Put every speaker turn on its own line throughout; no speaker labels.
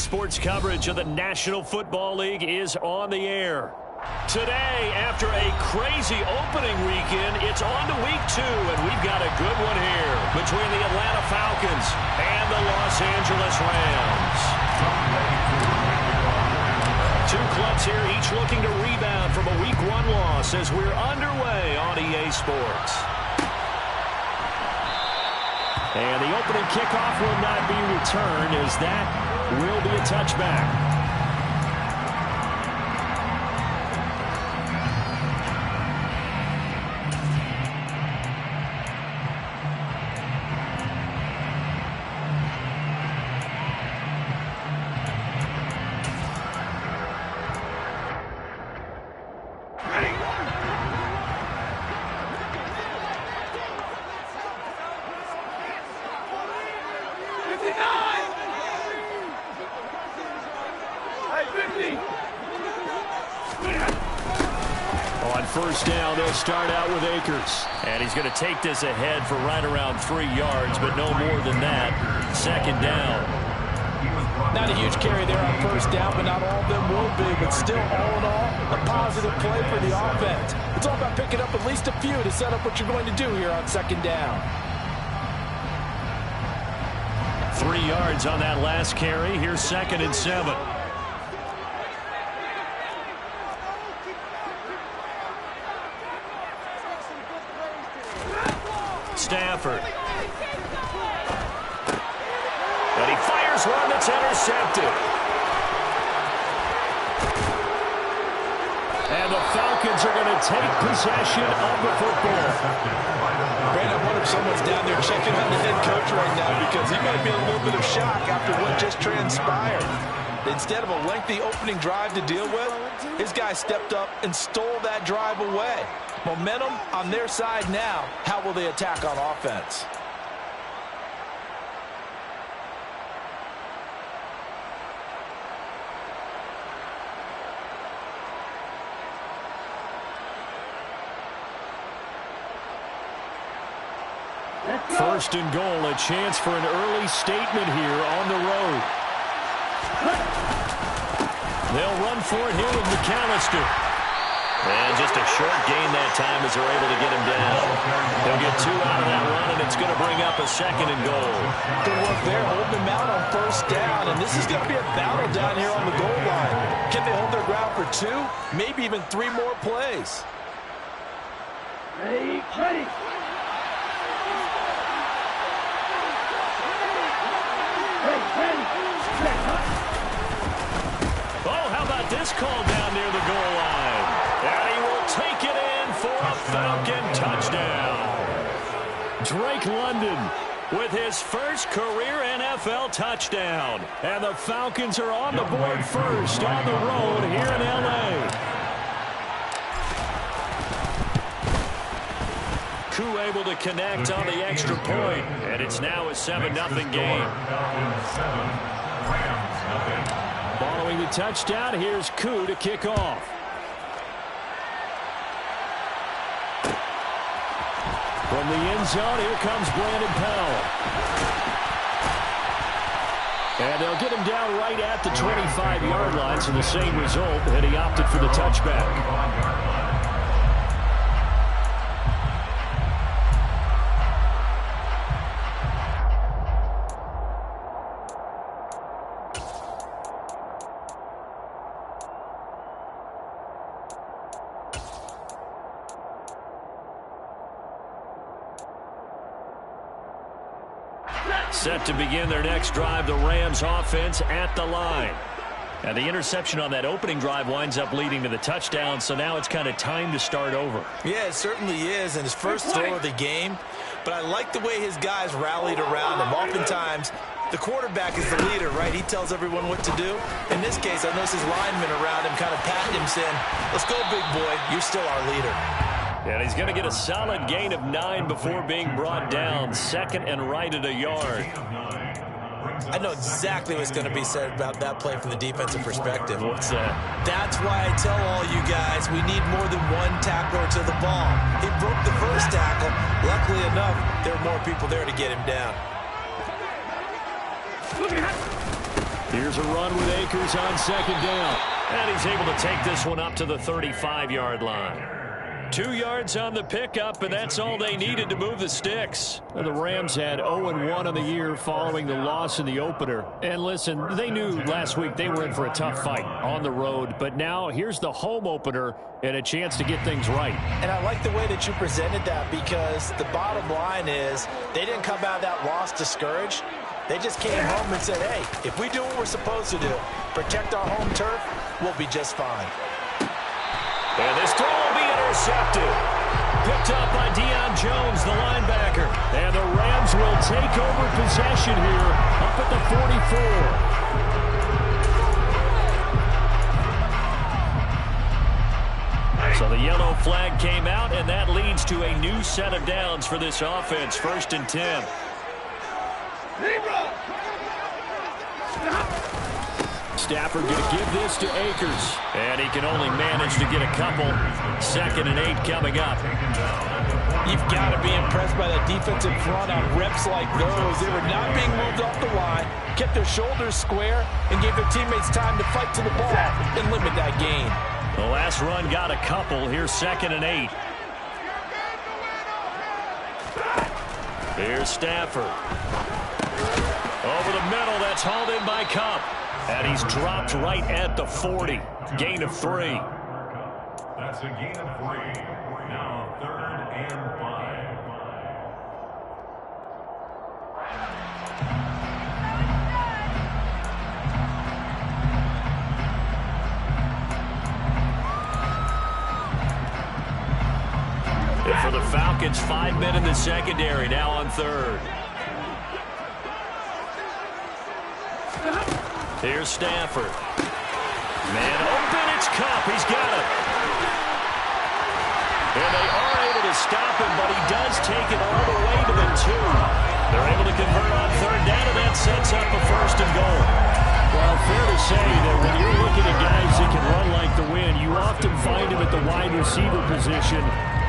Sports coverage of the National Football League is on the air. Today, after a crazy opening weekend, it's on to week 2, and we've got a good one here between the Atlanta Falcons and the Los Angeles Rams. Two clubs here, each looking to rebound from a week 1 loss as we're underway on EA Sports. And the opening kickoff will not be returned, as that will be a touchback. On first down, they'll start out with Akers. And he's going to take this ahead for right around 3 yards, but no more than that. Second down.
Not a huge carry there on first down, but not all of them will be. But still, all in all, a positive play for the offense. It's all about picking up at least a few to set up what you're going to do here on second down.
3 yards on that last carry. Here's 2nd and 7. Stafford. But he fires one that's intercepted. And the Falcons are going to take possession of the football.
Brandon, I wonder if someone's down there checking on the head coach right now, because he might be in a little bit of shock after what just transpired. Instead of a lengthy opening drive to deal with, his guy stepped up and stole that drive away. Momentum on their side now. How will they attack on offense?
First and goal, a chance for an early statement here on the road. They'll run for it here with McAllister. And just a short gain that time as they're able to get him down. They'll get 2 out of that run, and it's going to bring up a 2nd and goal.
Good work there, holding him out on first down. And this is going to be a battle down here on the goal line. Can they hold their ground for 2, maybe even 3 more plays?
Ready.
Oh, how about this call down near the goal line? And he will take it in for a Falcon touchdown. Drake London with his first career NFL touchdown. And the Falcons are on the board first on the road here in L.A. Koo able to connect on the extra point, and it's now a 7-0 game. Following the touchdown, here's Koo to kick off. From the end zone, here comes Brandon Powell. And they'll get him down right at the 25-yard line, so the same result, and he opted for the touchback. Set to begin their next drive, the Rams offense at the line. And the interception on that opening drive winds up leading to the touchdown, so now it's kind of time to start over.
Yeah, it certainly is, and his first throw of the game. But I like the way his guys rallied around him. Oftentimes, the quarterback is the leader, right? He tells everyone what to do. In this case, I notice his linemen around him kind of patting him, saying, "Let's go, big boy. You're still our leader."
And he's going to get a solid gain of 9 before being brought down. 2nd and right at a yard.
I know exactly what's going to be said about that play from the defensive perspective.
What's that?
That's why I tell all you guys we need more than one tackler to the ball. He broke the first tackle. Luckily enough, there were more people there to get him down.
Here's a run with Akers on second down. And he's able to take this one up to the 35-yard line. 2 yards on the pickup, and that's all they needed to move the sticks. The Rams had 0-1 on the year following the loss in the opener. And listen, they knew last week they were in for a tough fight on the road. But now here's the home opener and a chance to get things right.
And I like the way that you presented that, because the bottom line is they didn't come out of that loss discouraged. They just came home and said, hey, if we do what we're supposed to do, protect our home turf, we'll be just fine.
And this throw will be intercepted. Picked up by Deion Jones, the linebacker. And the Rams will take over possession here up at the 44. So the yellow flag came out, and that leads to a new set of downs for this offense. 1st and 10. Stafford going to give this to Akers. And he can only manage to get a couple. 2nd and 8 coming up.
You've got to be impressed by that defensive front on reps like those. They were not being moved off the line, kept their shoulders square, and gave their teammates time to fight to the ball and limit that gain.
The last run got a couple. Here's 2nd and 8. Here's Stafford. Over the middle, that's hauled in by Cup. And he's dropped right at the 40. Gain of 3.
That's a gain of 3. Now 3rd and 5.
And for the Falcons, 5 men in the secondary, now on 3rd. Here's Stafford. Man open, it's Cup. He's got it. And they are able to stop him, but he does take it all the way to the 2. They're able to convert on 3rd down, and that sets up a 1st and goal. Well, fair to say that when you're looking at guys that can run like the wind, you often find him at the wide receiver position.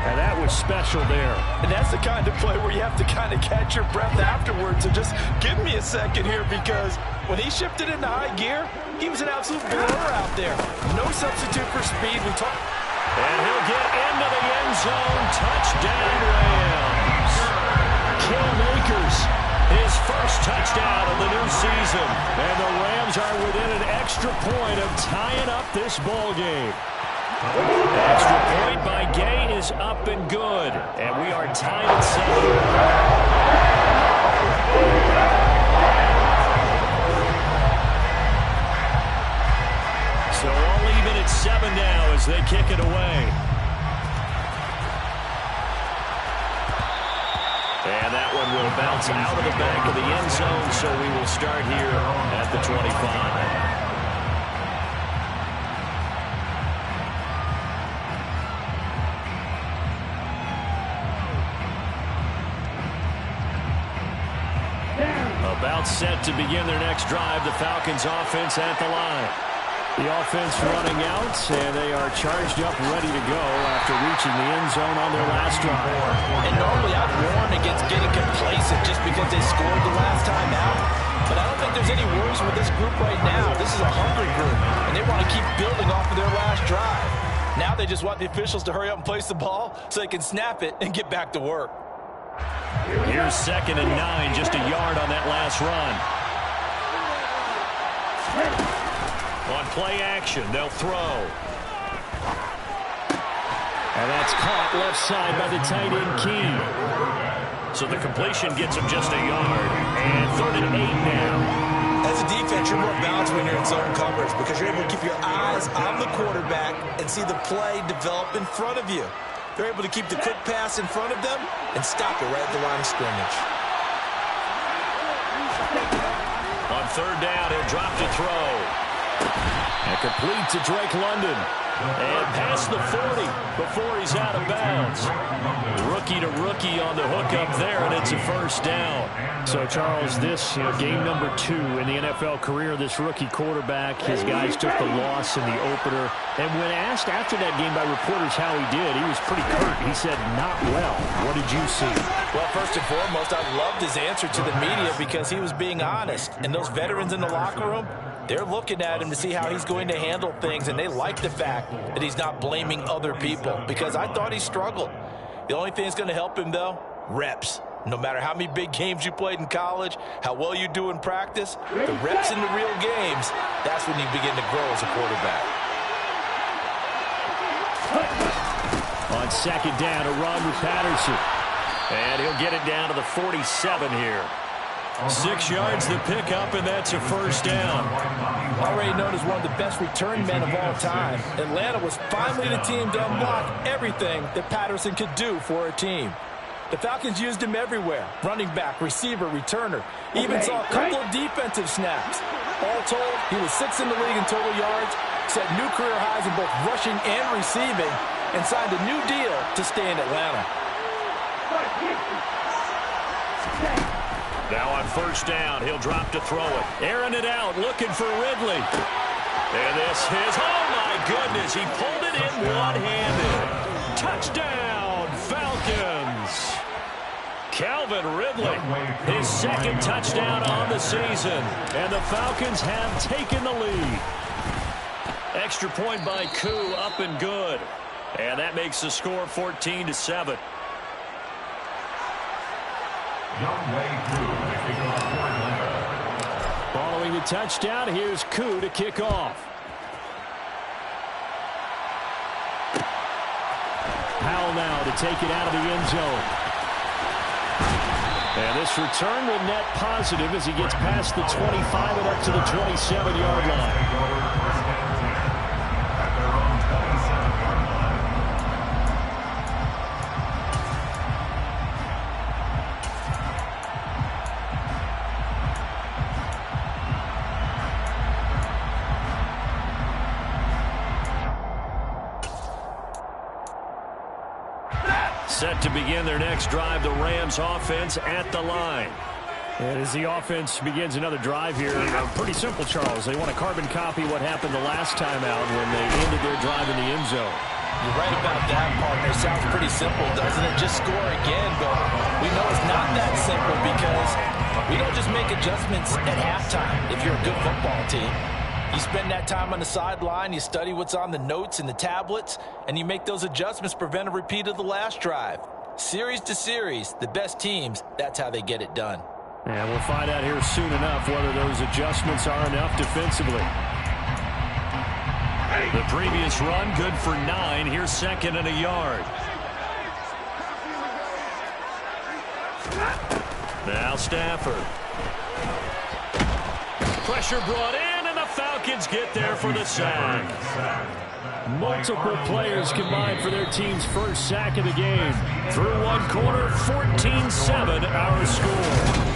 And that was special there.
And that's the kind of play where you have to kind of catch your breath afterwards. So just give me a second here, because when he shifted into high gear, he was an absolute blur out there. No substitute for speed.
And he'll get into the end zone. Touchdown, Rams. Cam Akers, his first touchdown of the new season. And the Rams are within an extra point of tying up this ball game. Extra point by Gay is up and good. And we are tied at 7. So all even at 7 now as they kick it away. And that one will bounce out of the back of the end zone, so we will start here at the 25. About set to begin their next drive. The Falcons offense at the line. The offense running out, and they are charged up, ready to go after reaching the end zone on their last drive.
And normally I'd warn against getting complacent just because they scored the last time out. But I don't think there's any worries with this group right now. This is a hungry group, and they want to keep building off of their last drive. Now they just want the officials to hurry up and place the ball so they can snap it and get back to work.
Here's 2nd and 9, just a yard on that last run. On play action, they'll throw. And that's caught left side by the tight end Key. So the completion gets him just a yard. And 3rd and 8 now.
As a defense, you're more balanced when you're in zone coverage because you're able to keep your eyes on the quarterback and see the play develop in front of you. They're able to keep the quick pass in front of them and stop it right at the line of scrimmage.
On 3rd down, he'll drop to throw. And complete to Drake London. And past the 40 before he's out of bounds. Rookie to rookie on the hook up there, and it's a 1st down. So, Charles, this game number 2 in the NFL career, this rookie quarterback, his guys took the loss in the opener. And when asked after that game by reporters how he did, he was pretty curt. He said, not well. What did you see?
Well, first and foremost, I loved his answer to the media because he was being honest. And those veterans in the locker room, They're looking at him to see how he's going to handle things, and they like the fact that he's not blaming other people, because I thought he struggled. The only thing that's going to help him, though, reps. No matter how many big games you played in college, how well you do in practice, the reps in the real games, that's when you begin to grow as a quarterback.
On second down, a run with Patterson. And he'll get it down to the 47 here. 6 yards to pick up, and that's a first down.
Already known as one of the best return men of all time, Atlanta was finally the team to unlock everything that Patterson could do for a team. The Falcons used him everywhere. Running back, receiver, returner. Even saw a couple of defensive snaps. All told, he was 6th in the league in total yards, set new career highs in both rushing and receiving, and signed a new deal to stay in Atlanta.
Now on first down, he'll drop to throw it. Airing it out, looking for Ridley. And this is, oh my goodness, he pulled it in one-handed. Touchdown, Falcons. Calvin Ridley, his second touchdown on the season. And the Falcons have taken the lead. Extra point by Koo, up and good. And that makes the score 14-7. Following the touchdown, here's Koo to kick off. Powell now to take it out of the end zone. And this return will net positive as he gets past the 25 and up to the 27-yard line. Set to begin their next drive, the Rams offense at the line. And as the offense begins another drive here, pretty simple, Charles. They want to carbon copy what happened the last time out when they ended their drive in the end zone.
You're right about that, partner. Sounds pretty simple, doesn't it? Just score again, but we know it's not that simple because we don't just make adjustments at halftime if you're a good football team. You spend that time on the sideline, you study what's on the notes and the tablets, and you make those adjustments to prevent a repeat of the last drive. Series to series, the best teams, that's how they get it done.
And we'll find out here soon enough whether those adjustments are enough defensively. The previous run, good for 9. Here's second and a yard. Now Stafford. Pressure brought in. Falcons get there for the sack. Multiple players combined for their team's first sack of the game. Through one quarter, 14-7 our score.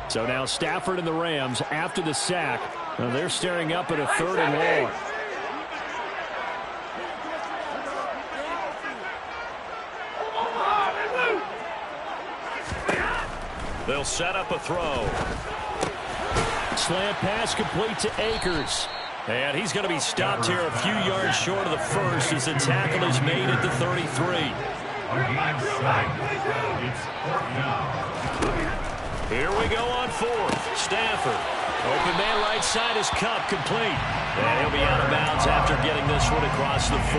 So now Stafford and the Rams, after the sack, they're staring up at a 3rd and long. They'll set up a throw. Slant pass complete to Akers. And he's going to be stopped here a few yards short of the first as the tackle is made at the 33. Here we go on 4th. Stafford. Open man right side is Cup, complete. And he'll be out of bounds after getting this one across the 40.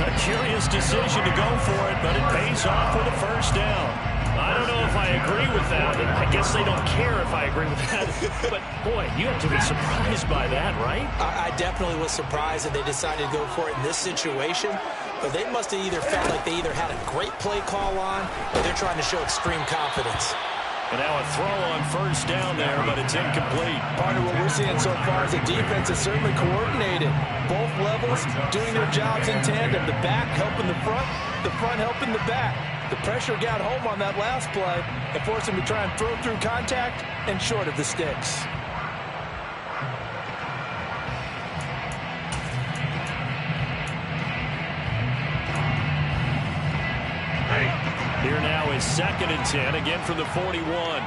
A curious decision to go for it, but it pays off with a first down. I don't know if I agree with that. I guess they don't care if I agree with that. But, boy, you have to be surprised by that, right?
I definitely was surprised that they decided to go for it in this situation. But they must have either felt like they either had a great play call on or they're trying to show extreme confidence.
And now a throw on first down there, but it's incomplete.
Part of what we're seeing so far is the defense is certainly coordinated. Both levels doing their jobs in tandem. The back helping the front helping the back. The pressure got home on that last play and forced him to try and throw through contact and short of the sticks.
Here now is 2nd and 10, again from the 41.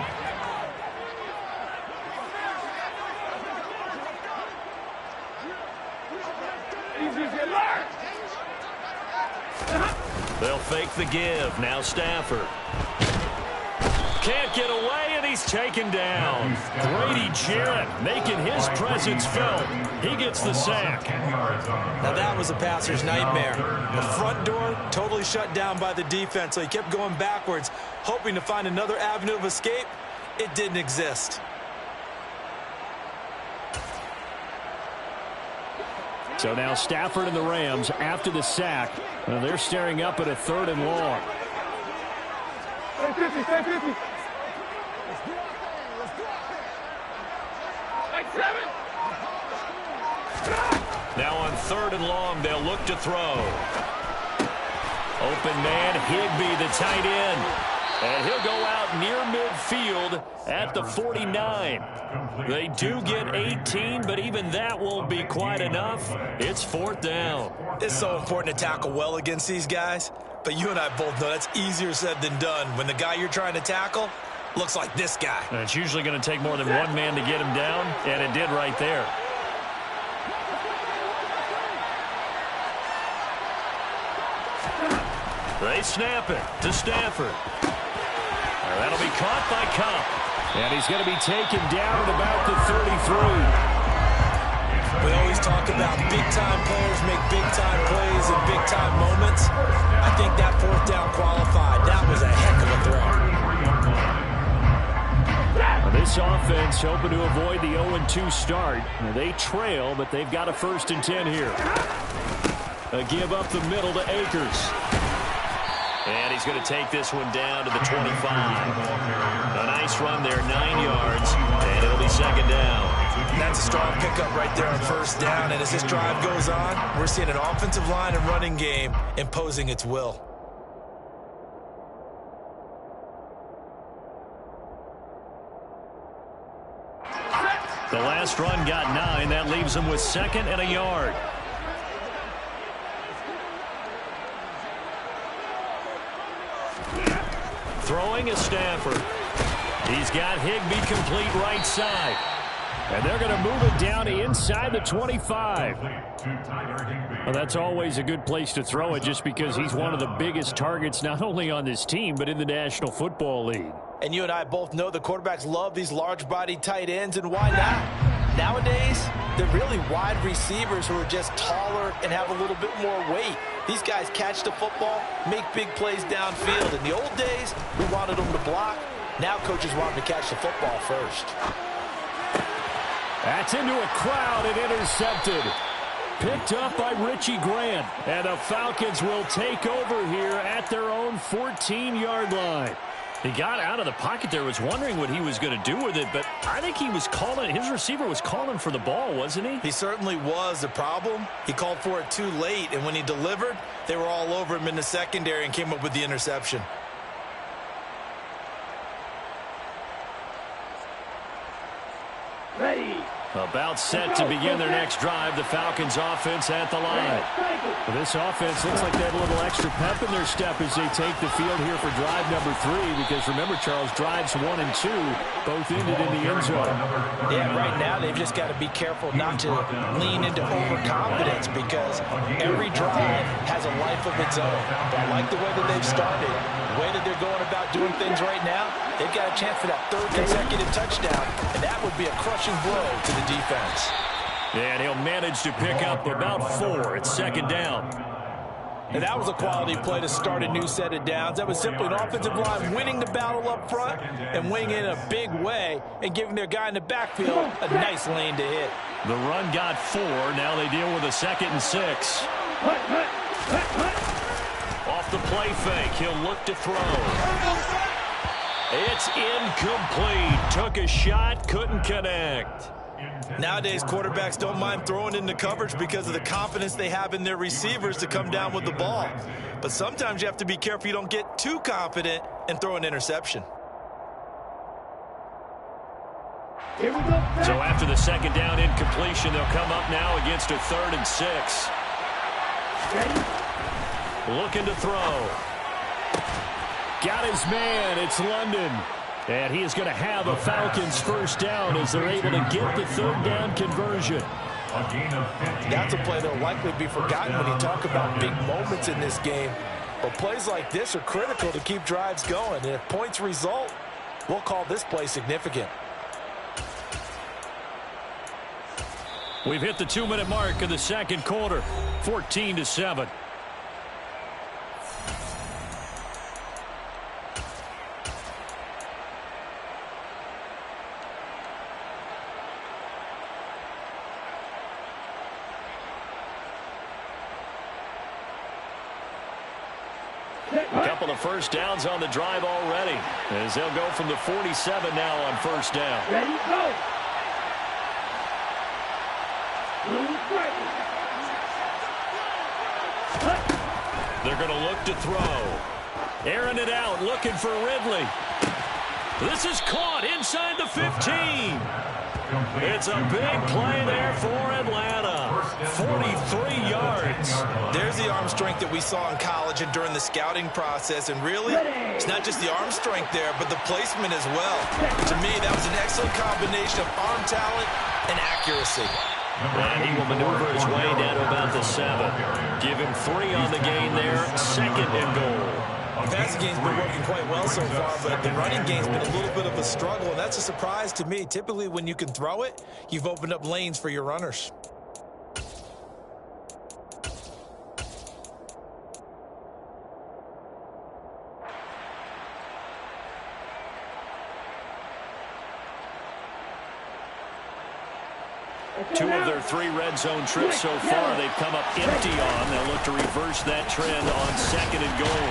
They'll fake the give. Now Stafford. Can't get away, and he's taken down. Grady Jarrett making his presence felt. He gets the sack.
Now that was a passer's nightmare. The front door totally shut down by the defense, so he kept going backwards, hoping to find another avenue of escape. It didn't exist.
So now Stafford and the Rams, after the sack, they're staring up at a 3rd and long. Now on 3rd and long, they'll look to throw. Open man, Higbee, the tight end. And he'll go out near midfield at the 49. They do get 18, but even that won't be quite enough. It's 4th down.
It's so important to tackle well against these guys, but you and I both know that's easier said than done when the guy you're trying to tackle looks like this guy.
And it's usually going to take more than one man to get him down, and it did right there. They snap it to Stafford. That'll be caught by Cup. And he's going to be taken down at about the 33.
We always talk about big-time players make big-time plays in big-time moments. I think that 4th down qualified. That was a heck of a throw.
This offense hoping to avoid the 0-2 start. They trail, but they've got a 1st and 10 here. A give up the middle to Akers. And he's going to take this one down to the 25. A nice run there, 9 yards, and it'll be 2nd down.
That's a strong pickup right there on 1st down, and as this drive goes on, we're seeing an offensive line and running game imposing its will.
The last run got 9. That leaves them with 2nd and a yard. Throwing is Stafford. He's got Higbee complete right side. And they're going to move it down to inside the 25. Well, that's always a good place to throw it just because he's one of the biggest targets not only on this team but in the National Football League.
And you and I both know the quarterbacks love these large-bodied tight ends, and why not? Nowadays, they're really wide receivers who are just taller and have a little bit more weight. These guys catch the football, make big plays downfield. In the old days, we wanted them to block. Now coaches want them to catch the football first.
That's into a crowd and intercepted. Picked up by Richie Grant. And the Falcons will take over here at their own 14-yard line. He got out of the pocket there, was wondering what he was going to do with it, but I think he was calling, his receiver was calling for the ball, wasn't he?
He certainly was. The problem, he called for it too late, and when he delivered, they were all over him in the secondary and came up with the interception.
Ready.
About set to begin their next drive. The Falcons offense at the line. Well, this offense looks like they have a little extra pep in their step as they take the field here for drive number 3. Because remember, Charles, drives 1 and 2 both ended in the end zone.
Yeah, right now they've just got to be careful not to lean into overconfidence because every drive has a life of its own. But I like the way that they've started, the way that they're going about doing things right now. They've got a chance for that 3rd consecutive touchdown, and that would be a crushing blow to the defense.
And he'll manage to pick up about 4. It's 2nd down.
And that was a quality play to start a new set of downs. That was simply an offensive line winning the battle up front and winning in a big way and giving their guy in the backfield a nice lane to hit.
The run got 4. Now they deal with a 2nd and 6. Off the play fake, he'll look to throw. It's incomplete. Took a shot, couldn't connect.
Nowadays, quarterbacks don't mind throwing into coverage because of the confidence they have in their receivers to come down with the ball. But sometimes you have to be careful you don't get too confident and throw an interception.
So after the 2nd down incompletion, they'll come up now against a 3rd and 6. Looking to throw. Got his man. It's London. And he is going to have a Falcons 1st down as they're able to get the 3rd down conversion.
A gain of 15.
That's a play that will likely be forgotten when you talk about big moments in this game. But plays like this are critical to keep drives going. And if points result, we'll call this play significant.
We've hit the 2-minute mark of the second quarter, 14-7. A couple of first downs on the drive already, as they'll go from the 47 now on first down.
Ready, go.
They're going to look to throw. Airing it out, looking for Ridley. This is caught inside the 15. It's a big play there for Atlanta. 43 yards.
There's the arm strength that we saw in college and during the scouting process. And really, it's not just the arm strength there, but the placement as well. To me, that was an excellent combination of arm talent and accuracy.
And he will maneuver his way down to about the 7. Give him 3 on the gain there. Second and goal.
The passing game's been working quite well so far, but the running game's been a little bit of a struggle, and that's a surprise to me. Typically, when you can throw it, you've opened up lanes for your runners.
Two of their 3 red zone trips so far, they've come up empty on. They'll look to reverse that trend on second and goal.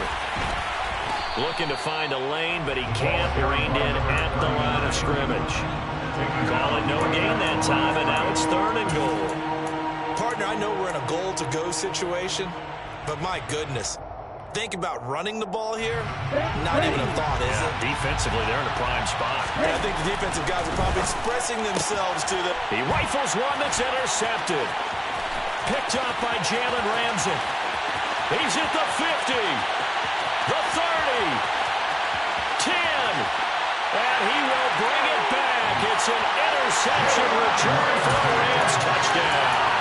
Looking to find a lane, but he can't. Reined in at the line of scrimmage. Call it no gain that time, and now it's third and goal.
Partner, I know we're in a goal-to-go situation, but my goodness. Think about running the ball here. Not even a thought, is it?
Defensively, they're in a prime spot.
I think the defensive guys are probably expressing themselves to the...
He rifles one that's intercepted. Picked up by Jalen Ramsey. He's at the 50. The 30. 10. And he will bring it back. It's an interception return for the Rams touchdown.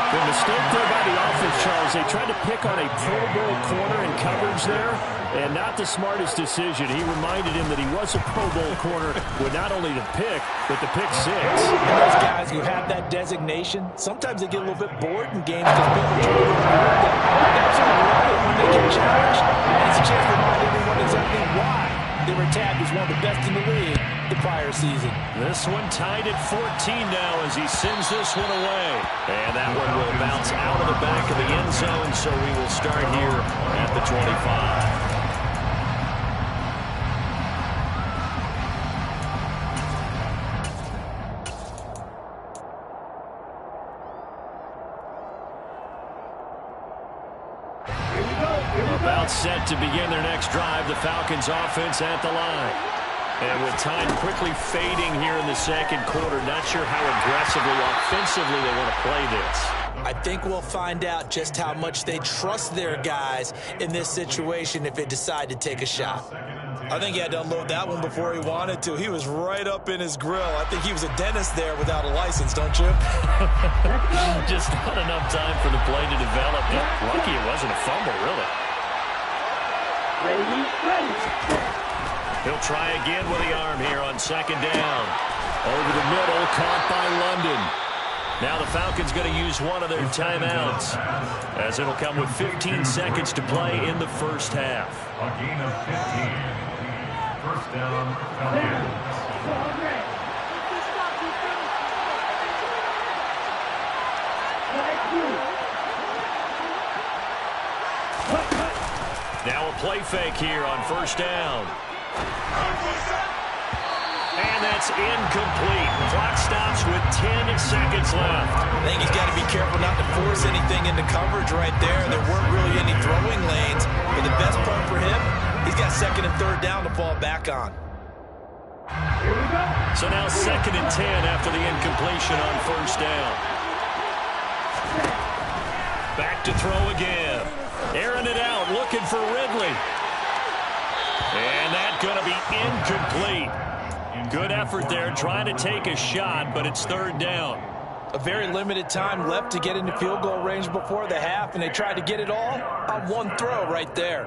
The mistake there by the offense, Charles, they tried to pick on a Pro Bowl corner in coverage there, and not the smartest decision. He reminded him that he was a Pro Bowl corner with not only the pick, but the pick 6.
And those guys who have that designation, sometimes they get a little bit bored in games because people turn it over. They absolutely love it when they get challenged, and it's a chance to remind everyone exactly why they were tagged as one of the best in the league the prior season.
This one tied at 14 now as he sends this one away. And that one will bounce out of the back of the end zone, so we will start here at the 25. About set to begin their next drive, the Falcons offense at the line. And with time quickly fading here in the second quarter, not sure how aggressively, offensively they want to play this.
I think we'll find out just how much they trust their guys in this situation if they decide to take a shot. I think he had to unload that one before he wanted to. He was right up in his grill. I think he was a dentist there without a license, don't you?
Just not enough time for the play to develop. Lucky it wasn't a fumble, really.
Ready.
He'll try again with the arm here on second down. Over the middle, caught by London. Now the Falcons going to use one of their timeouts, as it'll come with 15 seconds to play in the first half.
A gain of 15. First down, Falcons.
Now a play fake here on first down. And that's incomplete. Clock stops with 10 seconds left.
I think he's got to be careful not to force anything into coverage right there. There weren't really any throwing lanes. But the best part for him, he's got second and third down to fall back on.
So now second and 10 after the incompletion on first down. Back to throw again. Airing it out, looking for Ridley. And that's going to be incomplete. Good effort there, trying to take a shot, but it's third down.
A very limited time left to get into field goal range before the half, and they tried to get it all on one throw right there.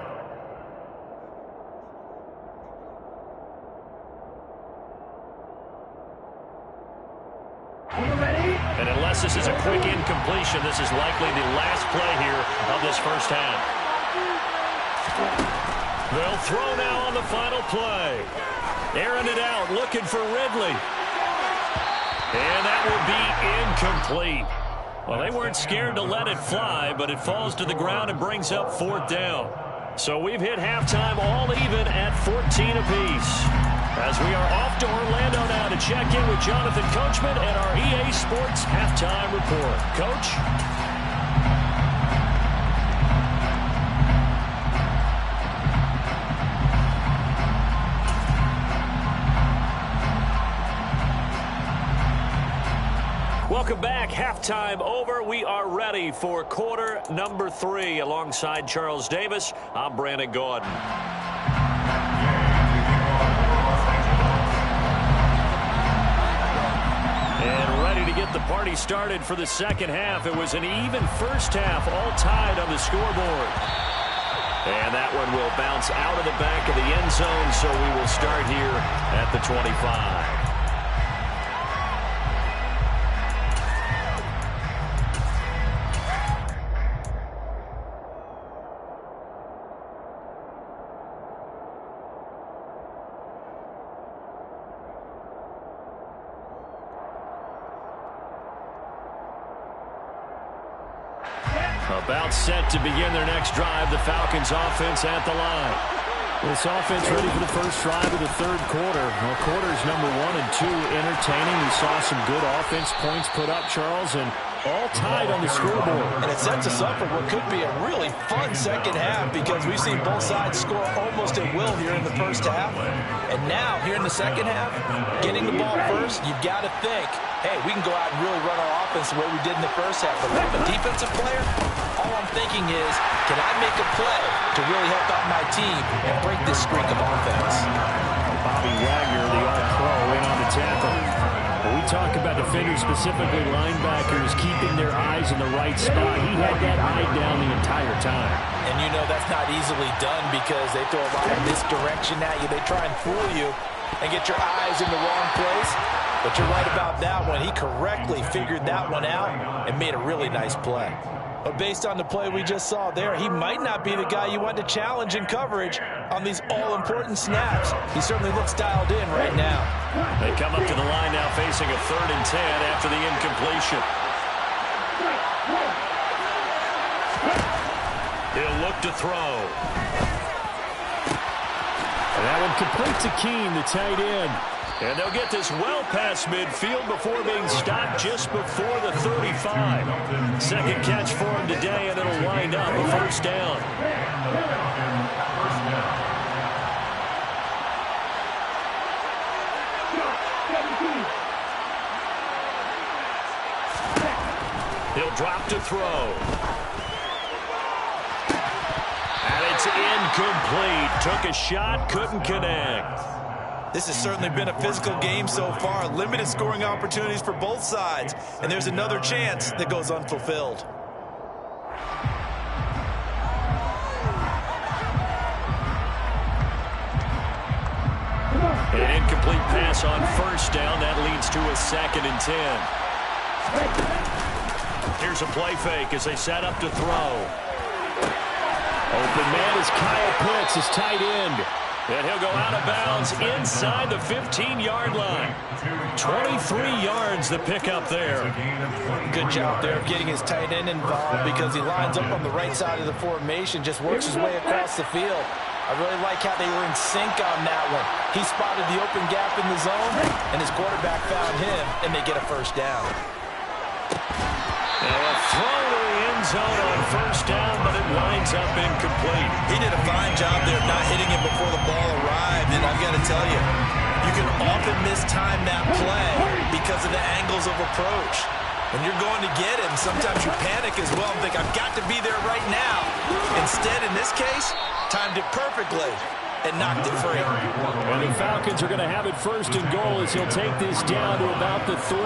And unless this is a quick incompletion, this is likely the last play here of this first half. They'll throw now on the final play. Airing it out, looking for Ridley. And that will be incomplete. Well, they weren't scared to let it fly, but it falls to the ground and brings up 4th down. So we've hit halftime all even at 14 apiece. As we are off to Orlando now to check in with Jonathan Coachman and our EA Sports Halftime Report. Coach? Welcome back. Halftime over. We are ready for quarter number 3. Alongside Charles Davis, I'm Brandon Gaudin. And ready to get the party started for the second half. It was an even first half, all tied on the scoreboard. And that one will bounce out of the back of the end zone, so we will start here at the 25. About set to begin their next drive. The Falcons offense at the line. This offense ready for the first drive of the third quarter. Well, quarters number 1 and 2 entertaining. We saw some good offense points put up, Charles, and all tied on the scoreboard.
And it sets us up for what could be a really fun second half because we've seen both sides score almost at will here in the first half. And now, here in the second half, getting the ball first, you've got to think, hey, we can go out and really run our offense the way we did in the first half. But if I'm a defensive player, all I'm thinking is, can I make a play to really help out my team and break this streak of offense?
Bobby Wagner, the all-pro, in on the tackle. When we talk about defenders, specifically linebackers, keeping their eyes in the right spot, he had that eye down the entire time.
And you know that's not easily done because they throw a lot of misdirection at you. They try and fool you and get your eyes in the wrong place. But you're right about that one. He correctly figured that one out and made a really nice play. But based on the play we just saw there, he might not be the guy you want to challenge in coverage on these all-important snaps. He certainly looks dialed in right now.
They come up to the line now facing a 3rd and 10 after the incompletion. He'll look to throw. And that one complete to Keene, the tight end. And they'll get this well past midfield before being stopped just before the 35. Second catch for him today, and it'll wind up a first down. He'll drop to throw. And it's incomplete. Took a shot, couldn't connect.
This has certainly been a physical game so far. Limited scoring opportunities for both sides. And there's another chance that goes unfulfilled.
An incomplete pass on first down. That leads to a 2nd and 10. Here's a play fake as they set up to throw. Open man is Kyle Pitts, his tight end. And he'll go out of bounds inside the 15-yard line. 23 yards the pickup there.
Good job there of getting his tight end involved because he lines up on the right side of the formation, just works his way across the field. I really like how they were in sync on that one. He spotted the open gap in the zone, and his quarterback found him, and they get a first down.
Now a throw to the end zone on first down, but it winds up incomplete.
He did a fine job there of not hitting him before the ball arrived, and I've got to tell you, you can often mistime that play because of the angles of approach. When you're going to get him, sometimes you panic as well and think, I've got to be there right now. Instead, in this case, timed it perfectly, and knocked it free.
And the Falcons are going to have it first and goal as he'll take this down to about the 3.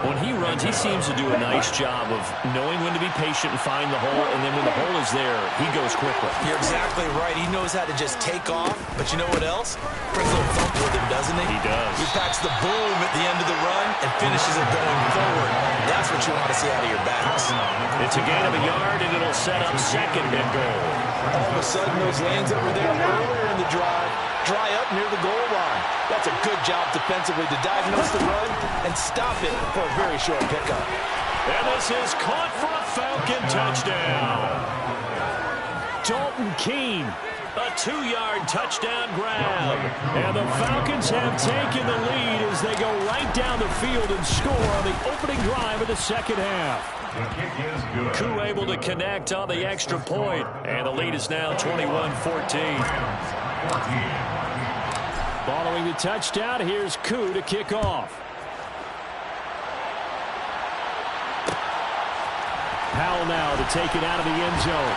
When he runs, he seems to do a nice job of knowing when to be patient and find the hole, and then when the hole is there, he goes quickly.
You're exactly right. He knows how to just take off, but you know what else? Brings a little thump with him, doesn't he?
He does.
He packs the boom at the end of the run and finishes it going forward. That's what you want to see out of your backs.
It's a gain of a yard, and it'll set up second and goal.
All of a sudden, those lanes that were there earlier in the drive dry up near the goal line. That's a good job defensively to diagnose the run and stop it for a very short pickup.
And this is caught for a Falcon touchdown.
Dalton Keene.
A 2-yard touchdown grab.
And the Falcons have taken the lead as they go right down the field and score on the opening drive of the second half.
The kick is good.
Koo able to connect on the extra point, and the lead is now 21-14.
Following the touchdown, here's Koo to kick off. Powell now to take it out of the end zone.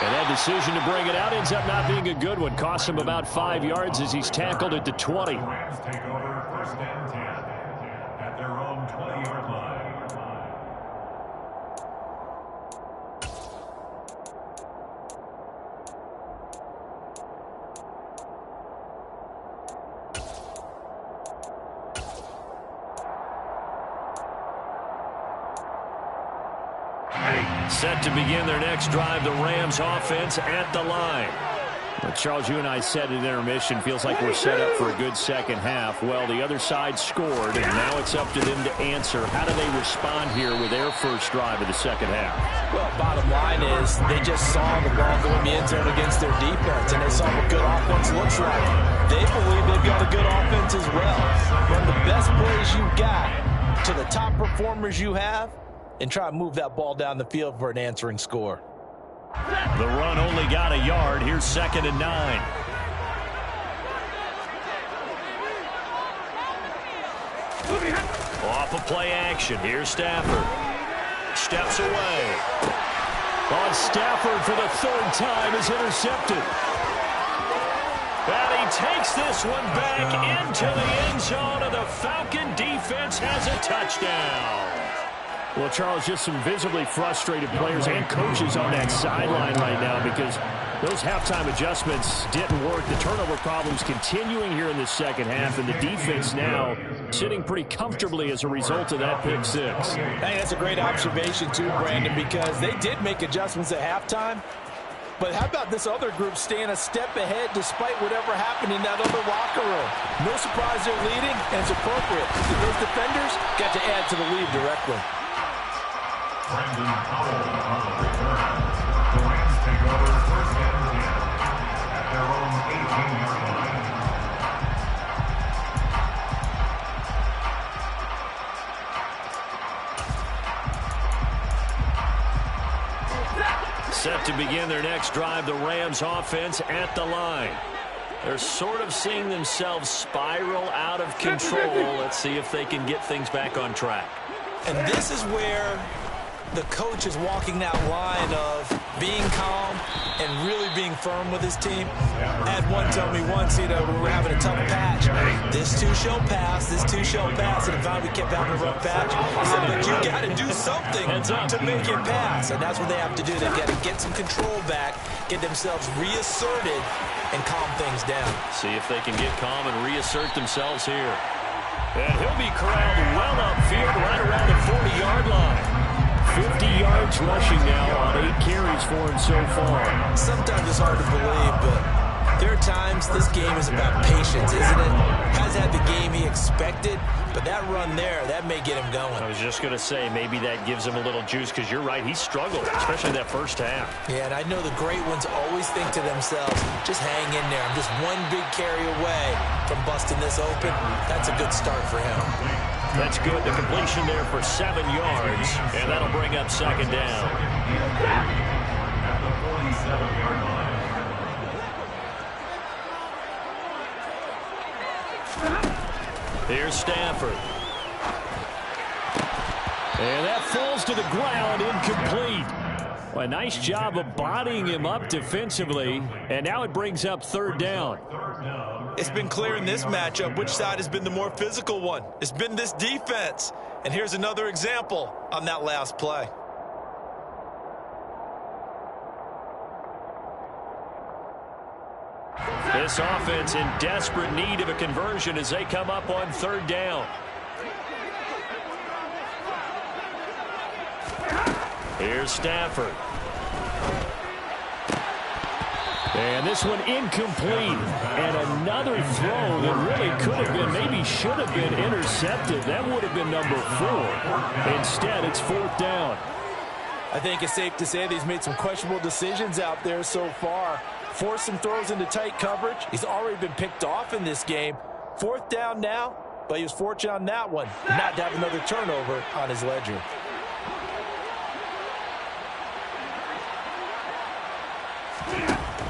And that decision to bring it out ends up not being a good one. Costs him about 5 yards as he's tackled at the 20.
The Rams take over first and 10 at their own 20-yard line.
Set to begin their next drive, the Rams offense at the line.
Well, Charles, you and I said at intermission, feels like we're set up for a good second half. Well, the other side scored, and now it's up to them to answer. How do they respond here with their first drive of the second half?
Well, bottom line is they just saw the ball go in the end zone against their defense, and they saw what good offense looks like. They believe they've got a good offense as well. Run the best plays you've got to the top performers you have, and try to move that ball down the field for an answering score.
The run only got a yard. Here's 2nd and 9. Off of play action. Here's Stafford. Steps away.
On Stafford for the 3rd time is intercepted.
And he takes this one back into the end zone, and the Falcon defense has a touchdown.
Well, Charles, just some visibly frustrated players and coaches on that sideline right now because those halftime adjustments didn't work. The turnover problems continuing here in the second half, and the defense now sitting pretty comfortably as a result of that pick six.
Hey, that's a great observation too, Brandon, because they did make adjustments at halftime. But how about this other group staying a step ahead despite whatever happened in that other locker room? No surprise they're leading, and it's appropriate. Those defenders got to add to the lead directly.
Brandon Powell on the return. The Rams take over first and 10 at their own 18-yard line.
Set to begin their next drive, the Rams offense at the line. They're sort of seeing themselves spiral out of control. Let's see if they can get things back on track.
And this is where the coach is walking that line of being calm and really being firm with his team. I had one tell me once, we were having a tough patch. This too shall pass, this too shall pass. And finally we kept having a rough patch. He said, but you got to do something to make it pass. And that's what they have to do. They've got to get some control back, get themselves reasserted, and calm things down.
See if they can get calm and reassert themselves here. And he'll be corralled well upfield right around the 40-yard line. 50 yards rushing now on 8 carries for him so far.
Sometimes it's hard to believe, but there are times this game is about patience, isn't it? Has had the game he expected, but that run there, that may get him going.
I was just going to say, maybe that gives him a little juice, because you're right, he struggled, especially that first half.
Yeah, and I know the great ones always think to themselves, just hang in there. I'm just one big carry away from busting this open. That's a good start for him.
That's good. The completion there for 7 yards, and that'll bring up 2nd down.
At the 47-yard line.
Here's Stafford.
And that falls to the ground, incomplete. Well, a nice job of bodying him up defensively, and now it brings up third down.
It's been clear in this matchup which side has been the more physical one. It's been this defense. And here's another example on that last play.
This offense in desperate need of a conversion as they come up on third down. Here's Stafford. And this one incomplete. And another throw that really could have been, maybe should have been intercepted. That would have been number 4. Instead, it's fourth down.
I think it's safe to say that he's made some questionable decisions out there so far. Forced some throws into tight coverage. He's already been picked off in this game. Fourth down now, but he was fortunate on that one not to have another turnover on his ledger.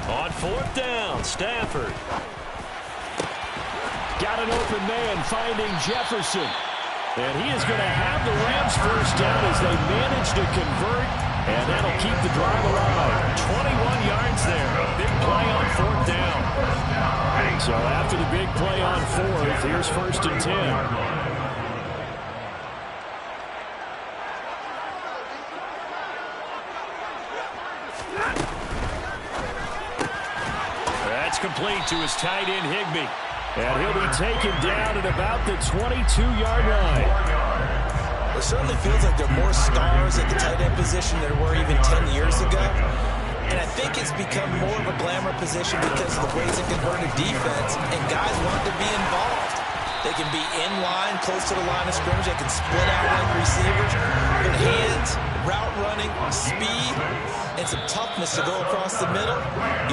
On fourth down, Stafford.
Got an open man finding Jefferson. And he is going to have the Rams first down as they manage to convert. And that'll keep the drive alive. 21 yards there. A big play on fourth down. So after the big play on fourth, here's first and 10.
Complete to his tight end, Higbee.
And he'll be taken down at about the 22-yard line.
It certainly feels like there are more stars at the tight end position than there were even 10 years ago. And I think it's become more of a glamour position because of the ways it converted defense, and guys want to be involved. They can be in line, close to the line of scrimmage. They can split out like receivers. But hands, route running, speed, and some toughness to go across the middle.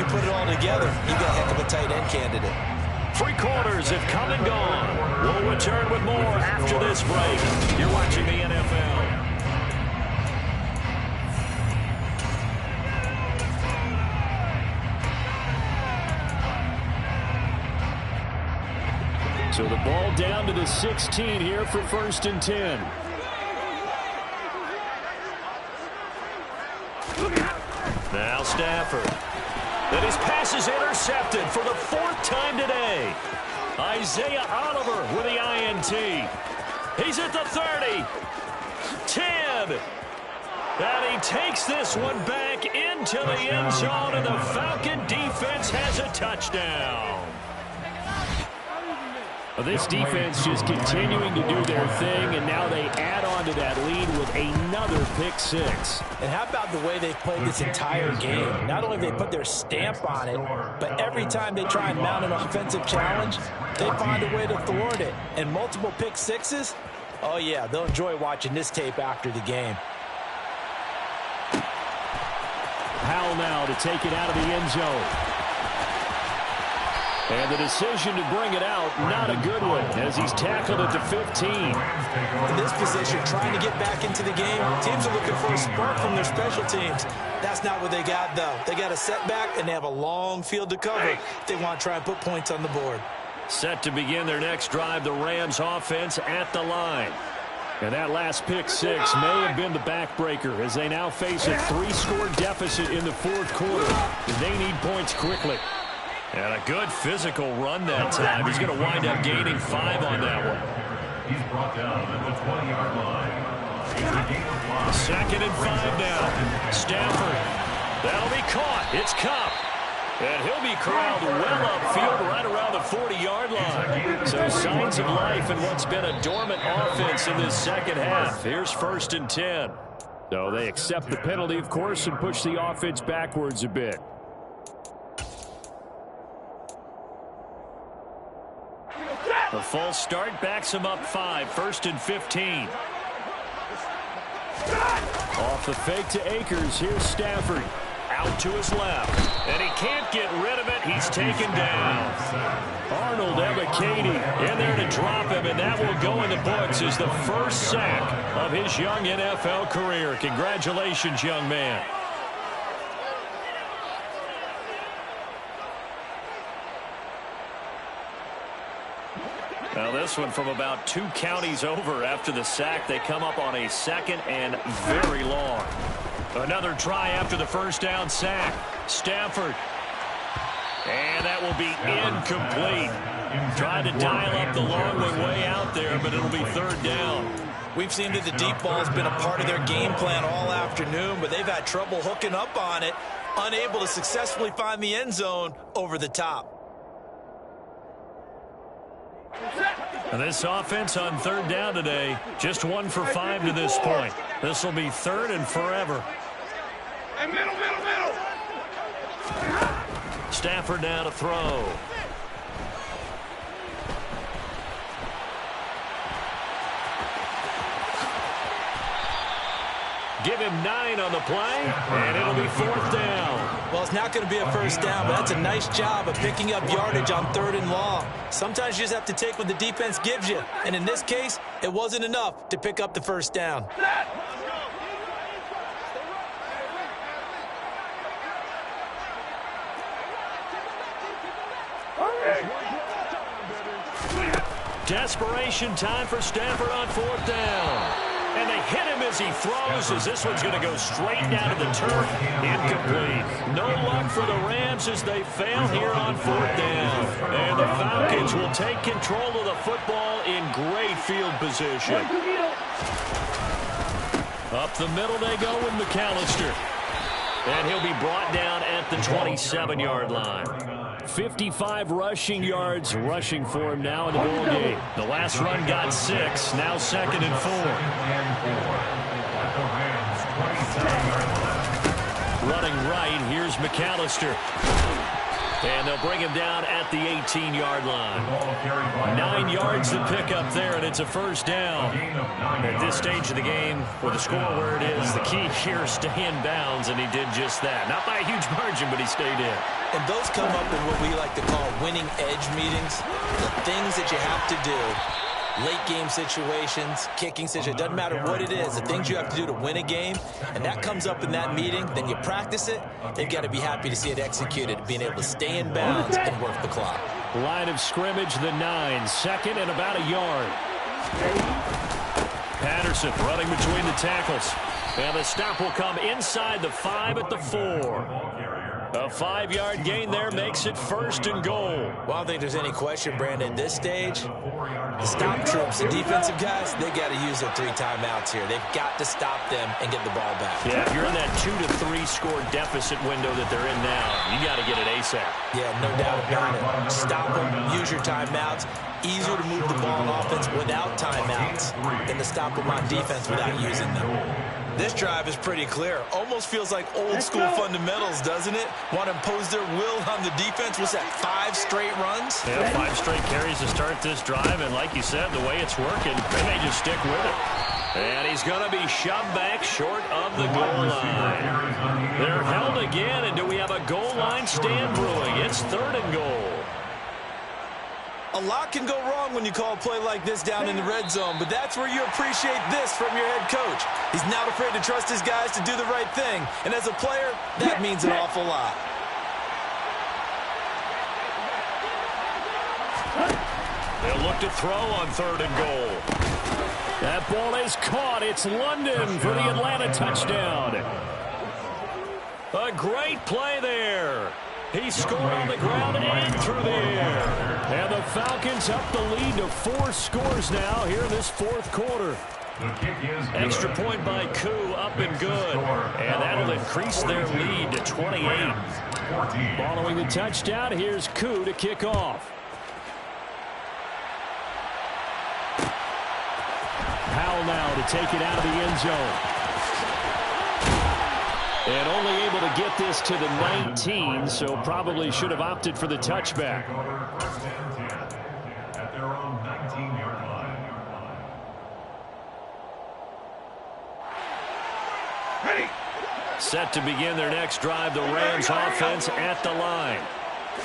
You put it all together, you got a heck of a tight end candidate.
3 quarters have come and gone. We'll return with more after this break. You're watching the NFL.
So the ball down to the 16 here for first and 10.
Now Stafford. And his pass is intercepted for the 4th time today. Isaiah Oliver with the INT. He's at the 30. 10. And he takes this one back into the end zone, and the Falcon defense has a touchdown.
Well, this defense just continuing to do their thing, and now they add on to that lead with another pick 6.
And how about the way they've played this entire game? Not only have they put their stamp on it, but every time they try and mount an offensive challenge, they find a way to thwart it. And multiple pick 6s, oh yeah, they'll enjoy watching this tape after the game.
Powell now to take it out of the end zone. And the decision to bring it out, not a good one, as he's tackled at the 15.
In this position, trying to get back into the game, teams are looking for a spark from their special teams. That's not what they got, though. They got a setback, and they have a long field to cover if they want to try and put points on the board.
Set to begin their next drive, the Rams offense at the line.
And that last pick 6 may have been the backbreaker as they now face a 3-score deficit in the 4th quarter. They need points quickly.
And a good physical run that time. He's going to wind up gaining 5 on that one.
He's brought down at the 20-yard line.
2nd and 5 now. Stafford. That'll be caught. It's Kupp. And he'll be corralled well upfield right around the 40-yard line. So signs of life in what's been a dormant offense in this second half. Here's 1st and 10.
So they accept the penalty, of course, and push the offense backwards a bit.
The false start backs him up 5. 1st and 15.
Off the fake to Akers. Here's Stafford.
Out to his left. And he can't get rid of it. He's taken down.
Arnold Ebiketie in there to drop him, and that will go in the books as the first sack of his young NFL career. Congratulations, young man.
Now this one from about 2 counties over after the sack. They come up on a 2nd and very long. Another try after the first down sack. Stafford. And that will be incomplete. Trying to dial up the long way out there, but it'll be third down.
We've seen that the deep ball has been a part of their game plan all afternoon, but they've had trouble hooking up on it, unable to successfully find the end zone over the top.
And this offense on third down today, just 1 for 5 to this point. This will be third and forever.
Middle.
Stafford now to throw. Give him 9 on the play, and it'll be fourth down.
Well, it's not going to be a first down, but that's a nice job of picking up yardage on third and long. Sometimes you just have to take what the defense gives you, and in this case, it wasn't enough to pick up the first down.
Desperation time for Stafford on fourth down. And they hit him as he throws, as this one's going to go straight down to the turf. Incomplete. No luck for the Rams as they fail here on fourth down. And the Falcons will take control of the football in great field position. Up the middle they go with McAllister. And he'll be brought down at the 27-yard line. 55 rushing yards rushing for him now in the ball game. The last run got 6, now second and 4. Running right, here's McAllister. And they'll bring him down at the 18-yard line. 9 yards to pick up there, and it's a first down. At this stage of the game, with the score where it is, the key here is stay in bounds, and he did just that. Not by a huge margin, but he stayed in.
And those come up in what we like to call winning edge meetings. The things that you have to do, late game situations, kicking situations, doesn't matter what it is, the things you have to do to win a game, and that comes up in that meeting, then you practice it, they've got to be happy to see it executed, being able to stay in bounds and work the clock.
Line of scrimmage, the 9, second and about a yard. Patterson running between the tackles. And the stop will come inside the 5 at the 4. A 5-yard gain there makes it first and goal.
Well, I don't think there's any question, Brandon, at this stage, the stop troops, the defensive guys, they got to use their 3 timeouts here. They've got to stop them and get the ball back.
Yeah, if you're in that 2 to 3 score deficit window that they're in now, you got to get it ASAP.
Yeah, no doubt about it. Stop them, use your timeouts. Easier to move the ball on offense without timeouts than to stop them on defense without using them. This drive is pretty clear. Almost feels like old school fundamentals, doesn't it? Want to impose their will on the defense. What's that, 5 straight runs?
Yeah, 5 straight carries to start this drive, and like you said, the way it's working, they may just stick with it. And he's going to be shoved back short of the goal line. They're held again, and do we have a goal line stand brewing? It's third and goal.
A lot can go wrong when you call a play like this down in the red zone, but that's where you appreciate this from your head coach. He's not afraid to trust his guys to do the right thing, and as a player, that means an awful lot.
They'll look to throw on third and goal. That ball is caught. It's London for the Atlanta touchdown. A great play there. He scored on the ground and through the air. And the Falcons up the lead to 4 scores now here in this fourth quarter. Extra point by Koo, up and good. And that'll increase their lead to 28. Following the touchdown, here's Koo to kick off. Powell now to take it out of the end zone. And only able to get this to the 19, so probably should have opted for the touchback.
At their own 19-yard line. Ready.
Set to begin their next drive, the Rams offense at the line.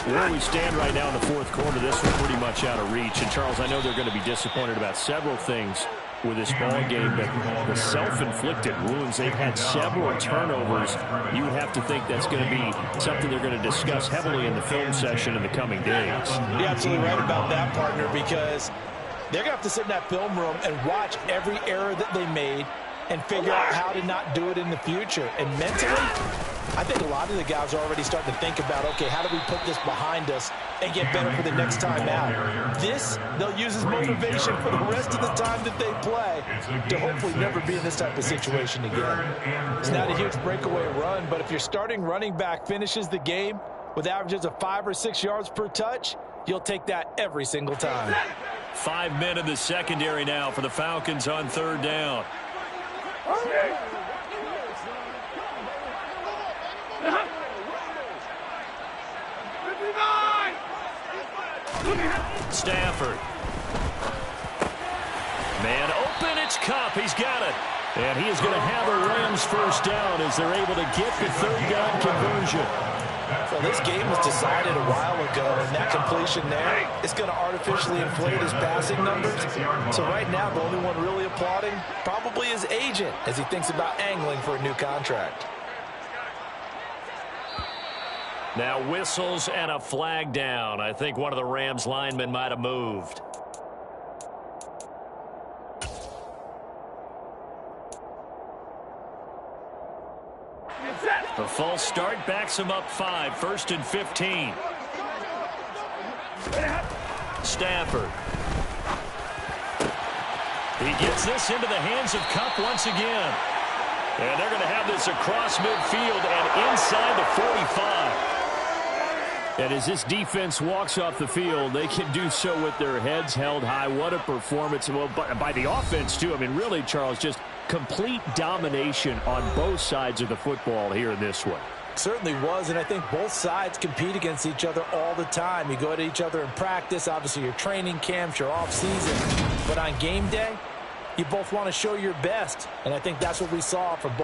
Where we stand right now in the fourth quarter, this was pretty much out of reach. And, Charles, I know they're going to be disappointed about several things with this ball game, but the self-inflicted wounds, they've had several turnovers. You would have to think that's going to be something they're going to discuss heavily in the film session in the coming days.
You're absolutely right about that, partner, because they're going to have to sit in that film room and watch every error that they made and figure out how to not do it in the future. And mentally, I think a lot of the guys are already starting to think about, okay, how do we put this behind us and get better for the next time out? This, they'll use as motivation for the rest of the time that they play to hopefully never be in this type of situation again. It's not a huge breakaway run, but if your starting running back finishes the game with averages of 5 or 6 yards per touch, you'll take that every single time.
5 men in the secondary now for the Falcons on third down. Stafford. Man open, it's Cup. He's got it. And he is going to have the Rams first down as they're able to get the third down conversion.
Well, this game was decided a while ago, and that completion there is going to artificially inflate his passing numbers. So right now, the only one really applauding probably his agent as he thinks about angling for a new contract.
Now whistles and a flag down. I think one of the Rams linemen might have moved. The false start backs him up 5, 1st and 15. Stafford. He gets this into the hands of Cup once again. And they're going to have this across midfield and inside the 45. And as this defense walks off the field, they can do so with their heads held high. What a performance. Well, by the offense, too. I mean, really, Charles, just complete domination on both sides of the football here in this one.
Certainly was, and I think both sides compete against each other all the time. You go at each other in practice, obviously your training camps, your off-season. But on game day, you both want to show your best, and I think that's what we saw from both